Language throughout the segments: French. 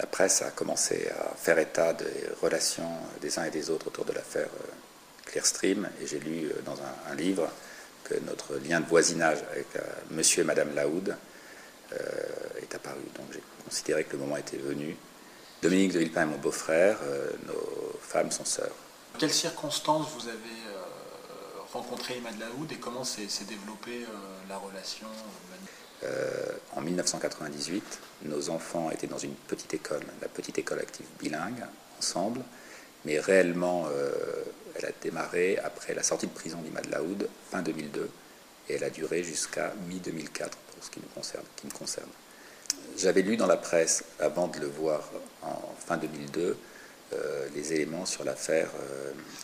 la presse a commencé à faire état des relations des uns et des autres autour de l'affaire Clearstream, et j'ai lu dans un livre que notre lien de voisinage avec monsieur et madame Lahoud est apparu. Donc j'ai considéré que le moment était venu. Dominique de Villepin est mon beau-frère, nos femmes sont sœurs. Quelles circonstances vous avez rencontré Imad Lahoud et comment s'est développée la relation En 1998, nos enfants étaient dans une petite école, la petite école active bilingue, ensemble, mais réellement, elle a démarré après la sortie de prison d'Imad Lahoud, fin 2002, et elle a duré jusqu'à mi-2004, pour ce qui me concerne. J'avais lu dans la presse, avant de le voir en fin 2002, les éléments sur l'affaire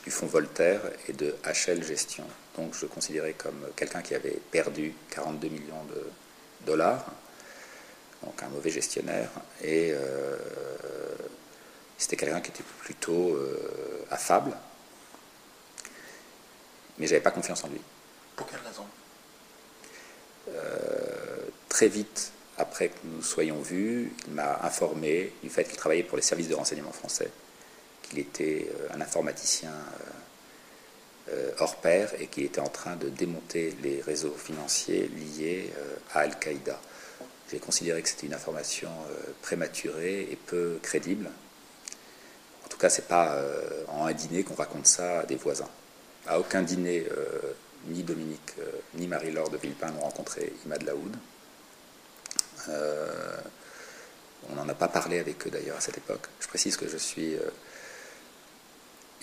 du fonds Voltaire et de HL Gestion. Donc je considérais comme quelqu'un qui avait perdu 42 millions de dollars, donc un mauvais gestionnaire, et c'était quelqu'un qui était plutôt affable, mais j'avais pas confiance en lui. Pour quelle raison? Très vite après que nous soyons vus, il m'a informé du fait qu'il travaillait pour les services de renseignement français, qu'il était un informaticien hors pair et qu'il était en train de démonter les réseaux financiers liés à Al-Qaïda. J'ai considéré que c'était une information prématurée et peu crédible. En tout cas, ce n'est pas en un dîner qu'on raconte ça à des voisins. À aucun dîner, ni Dominique ni Marie-Laure de Villepin n'ont rencontré Imad Lahoud. On n'en a pas parlé avec eux d'ailleurs à cette époque. Je précise que je suis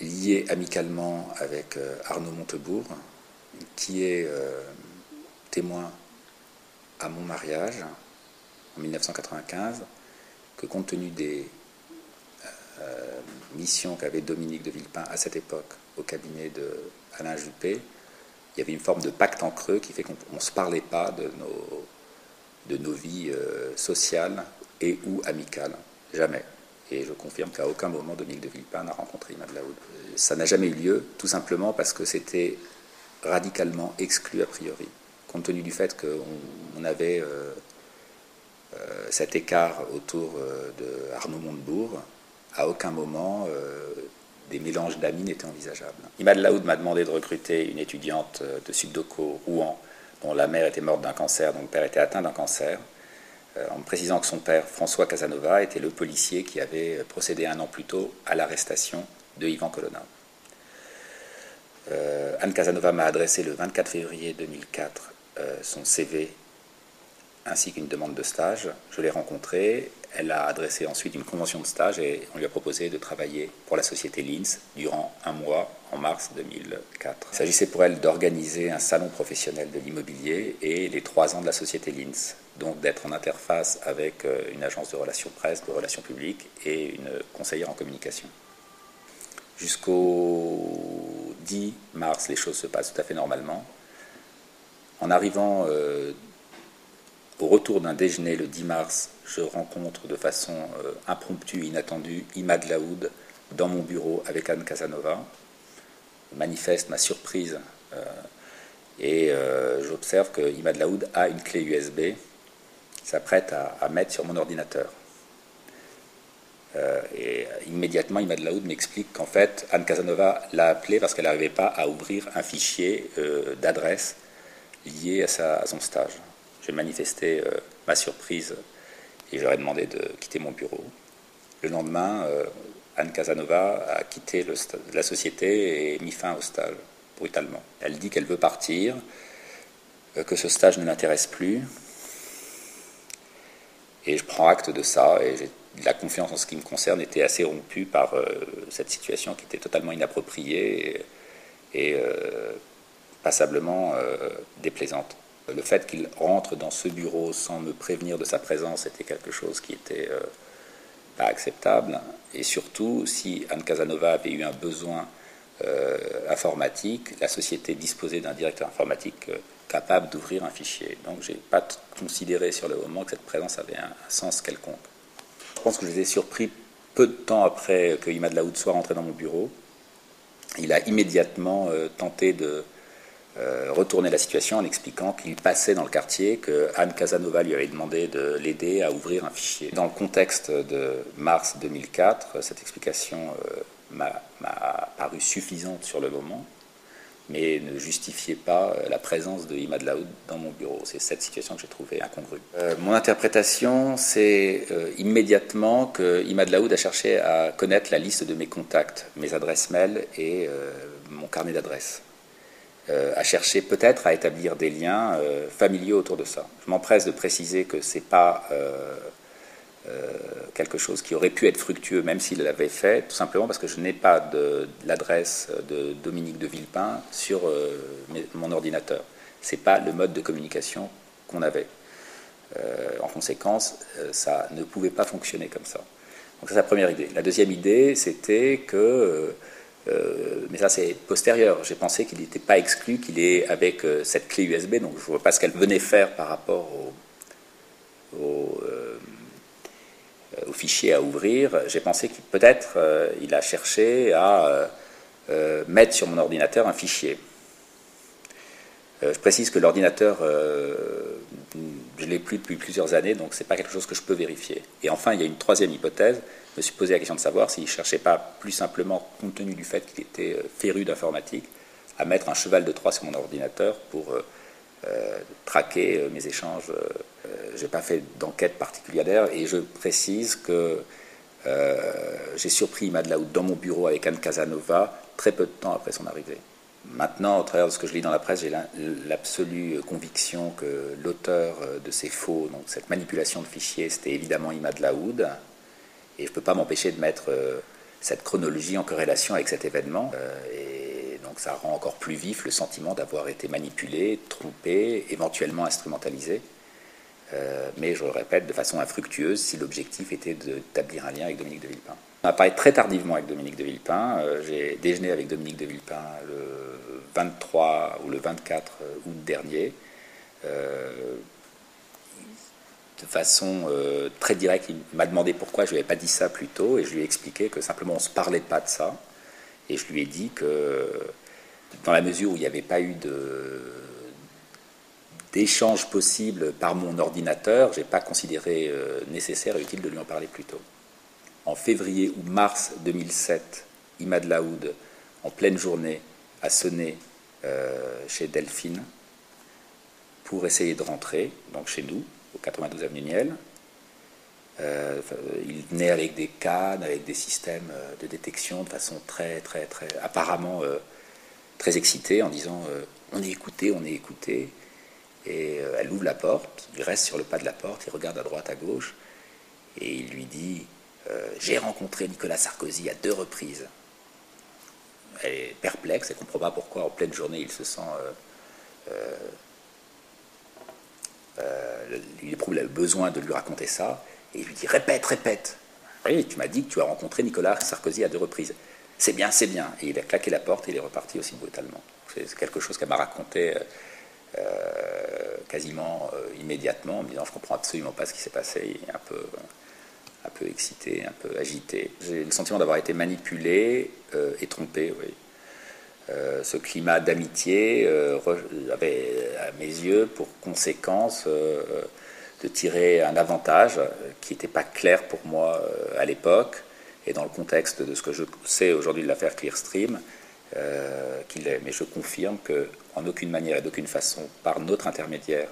lié amicalement avec Arnaud Montebourg, qui est témoin à mon mariage en 1995, que compte tenu des missions qu'avait Dominique de Villepin à cette époque au cabinet de Alain Juppé, il y avait une forme de pacte en creux qui fait qu'on ne se parlait pas de nos vies sociales et ou amicales. Jamais. Et je confirme qu'à aucun moment Dominique de Villepin n'a rencontré Imad Lahoud. Ça n'a jamais eu lieu, tout simplement parce que c'était radicalement exclu a priori, compte tenu du fait qu'on avait cet écart autour de Arnaud Montebourg. À aucun moment des mélanges d'amis n'étaient envisageables. Imad Lahoud m'a demandé de recruter une étudiante de Subdoco Rouen, dont la mère était morte d'un cancer, dont le père était atteint d'un cancer, en me précisant que son père, François Casanova, était le policier qui avait procédé un an plus tôt à l'arrestation de Yvan Colonna. Anne Casanova m'a adressé le 24 février 2004 son CV ainsi qu'une demande de stage. Je l'ai rencontrée. Elle a adressé ensuite une convention de stage et on lui a proposé de travailler pour la société Lins durant un mois en mars 2004. Il s'agissait pour elle d'organiser un salon professionnel de l'immobilier et les 3 ans de la société Lins, donc d'être en interface avec une agence de relations presse, de relations publiques et une conseillère en communication. Jusqu'au 10 mars, les choses se passent tout à fait normalement. En arrivant au retour d'un déjeuner le 10 mars, je rencontre de façon impromptue, inattendue, Imad Lahoud dans mon bureau avec Anne Casanova. Je manifeste ma surprise et j'observe que Imad Lahoud a une clé USB, s'apprête à mettre sur mon ordinateur. Et immédiatement, Imad Lahoud m'explique qu'en fait, Anne Casanova l'a appelé parce qu'elle n'arrivait pas à ouvrir un fichier d'adresse lié à son stage. J'ai manifesté ma surprise et j'aurais demandé de quitter mon bureau. Le lendemain, Anne Casanova a quitté la société et mis fin au stage, brutalement. Elle dit qu'elle veut partir, que ce stage ne l'intéresse plus. Et je prends acte de ça, et la confiance en ce qui me concerne était assez rompue par cette situation qui était totalement inappropriée et passablement déplaisante. Le fait qu'il rentre dans ce bureau sans me prévenir de sa présence était quelque chose qui était pas acceptable. Et surtout, si Anne Casanova avait eu un besoin informatique, la société disposait d'un directeur informatique capable d'ouvrir un fichier. Donc je n'ai pas considéré sur le moment que cette présence avait un sens quelconque. Je pense que je les ai surpris peu de temps après que Imad Lahoud soit rentré dans mon bureau. Il a immédiatement tenté de retourner la situation en expliquant qu'il passait dans le quartier, que Anne Casanova lui avait demandé de l'aider à ouvrir un fichier. Dans le contexte de mars 2004, cette explication m'a paru suffisante sur le moment, mais ne justifiait pas la présence de Imad Laoud dans mon bureau. C'est cette situation que j'ai trouvée incongrue. Mon interprétation, c'est immédiatement que Imad Laoud a cherché à connaître la liste de mes contacts, mes adresses mail et mon carnet d'adresses. A cherché peut-être à établir des liens familiaux autour de ça. Je m'empresse de préciser que ce n'est pas quelque chose qui aurait pu être fructueux, même s'il l'avait fait, tout simplement parce que je n'ai pas de l'adresse de Dominique de Villepin sur mon ordinateur. Ce n'est pas le mode de communication qu'on avait. En conséquence, ça ne pouvait pas fonctionner comme ça. Donc c'est la première idée. La deuxième idée, c'était que, mais ça c'est postérieur, j'ai pensé qu'il n'était pas exclu qu'il ait avec cette clé USB, donc je ne vois pas ce qu'elle venait faire par rapport au fichier à ouvrir. J'ai pensé qu'il peut-être il a cherché à mettre sur mon ordinateur un fichier. Je précise que l'ordinateur, je ne l'ai plus depuis plusieurs années, donc ce n'est pas quelque chose que je peux vérifier. Et enfin, il y a une troisième hypothèse. Je me suis posé la question de savoir s'il ne cherchait pas plus simplement, compte tenu du fait qu'il était féru d'informatique, à mettre un cheval de Troie sur mon ordinateur pour traquer mes échanges. Je n'ai pas fait d'enquête particulière et je précise que j'ai surpris Imad Laoud dans mon bureau avec Anne Casanova très peu de temps après son arrivée. Maintenant, au travers de ce que je lis dans la presse, j'ai l'absolue conviction que l'auteur de ces faux, donc cette manipulation de fichiers, c'était évidemment Imad Laoud. Et je ne peux pas m'empêcher de mettre cette chronologie en corrélation avec cet événement. Et donc ça rend encore plus vif le sentiment d'avoir été manipulé, trompé, éventuellement instrumentalisé. Mais je le répète, de façon infructueuse, si l'objectif était d'établir un lien avec Dominique de Villepin. On a parlé très tardivement avec Dominique de Villepin. J'ai déjeuné avec Dominique de Villepin le 23 ou le 24 août dernier. De façon très directe, il m'a demandé pourquoi je ne lui avais pas dit ça plus tôt, et je lui ai expliqué que simplement on ne se parlait pas de ça. Et je lui ai dit que dans la mesure où il n'y avait pas eu d'échange possible par mon ordinateur, je n'ai pas considéré nécessaire et utile de lui en parler plus tôt. En février ou mars 2007, Imad Laoud, en pleine journée, a sonné chez Delphine pour essayer de rentrer, donc chez nous, au 92 avenue Niel. Il venait avec des cannes, avec des systèmes de détection de façon apparemment très excitée, en disant on est écouté, on est écouté. Et elle ouvre la porte, il reste sur le pas de la porte, il regarde à droite, à gauche, et il lui dit j'ai rencontré Nicolas Sarkozy à 2 reprises. Elle est perplexe, elle ne comprend pas pourquoi en pleine journée il se sent il éprouve le besoin de lui raconter ça, et il lui dit répète, répète. Oui, tu m'as dit que tu as rencontré Nicolas Sarkozy à 2 reprises. C'est bien, c'est bien. Et il a claqué la porte et il est reparti aussi brutalement. C'est quelque chose qu'elle m'a raconté quasiment immédiatement, en me disant je comprends absolument pas ce qui s'est passé. Il est un peu excité, un peu agité. J'ai le sentiment d'avoir été manipulé et trompé, oui. Ce climat d'amitié avait, à mes yeux, pour conséquence de tirer un avantage qui n'était pas clair pour moi à l'époque, et dans le contexte de ce que je sais aujourd'hui de l'affaire Clearstream, qu'il est. Mais je confirme qu'en aucune manière et d'aucune façon, par notre intermédiaire,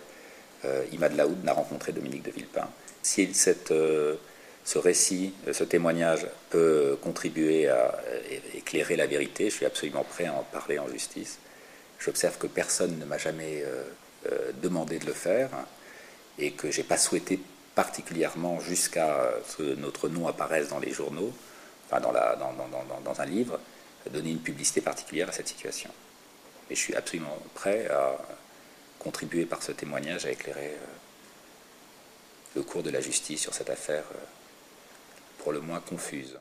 Imad Laoud n'a rencontré Dominique de Villepin. Si ce récit, ce témoignage peut contribuer à éclairer la vérité, je suis absolument prêt à en parler en justice. J'observe que personne ne m'a jamais demandé de le faire et que je n'ai pas souhaité particulièrement jusqu'à ce que notre nom apparaisse dans les journaux, enfin dans un livre, donner une publicité particulière à cette situation. Et je suis absolument prêt à contribuer par ce témoignage à éclairer le cours de la justice sur cette affaire pour le moins confuse.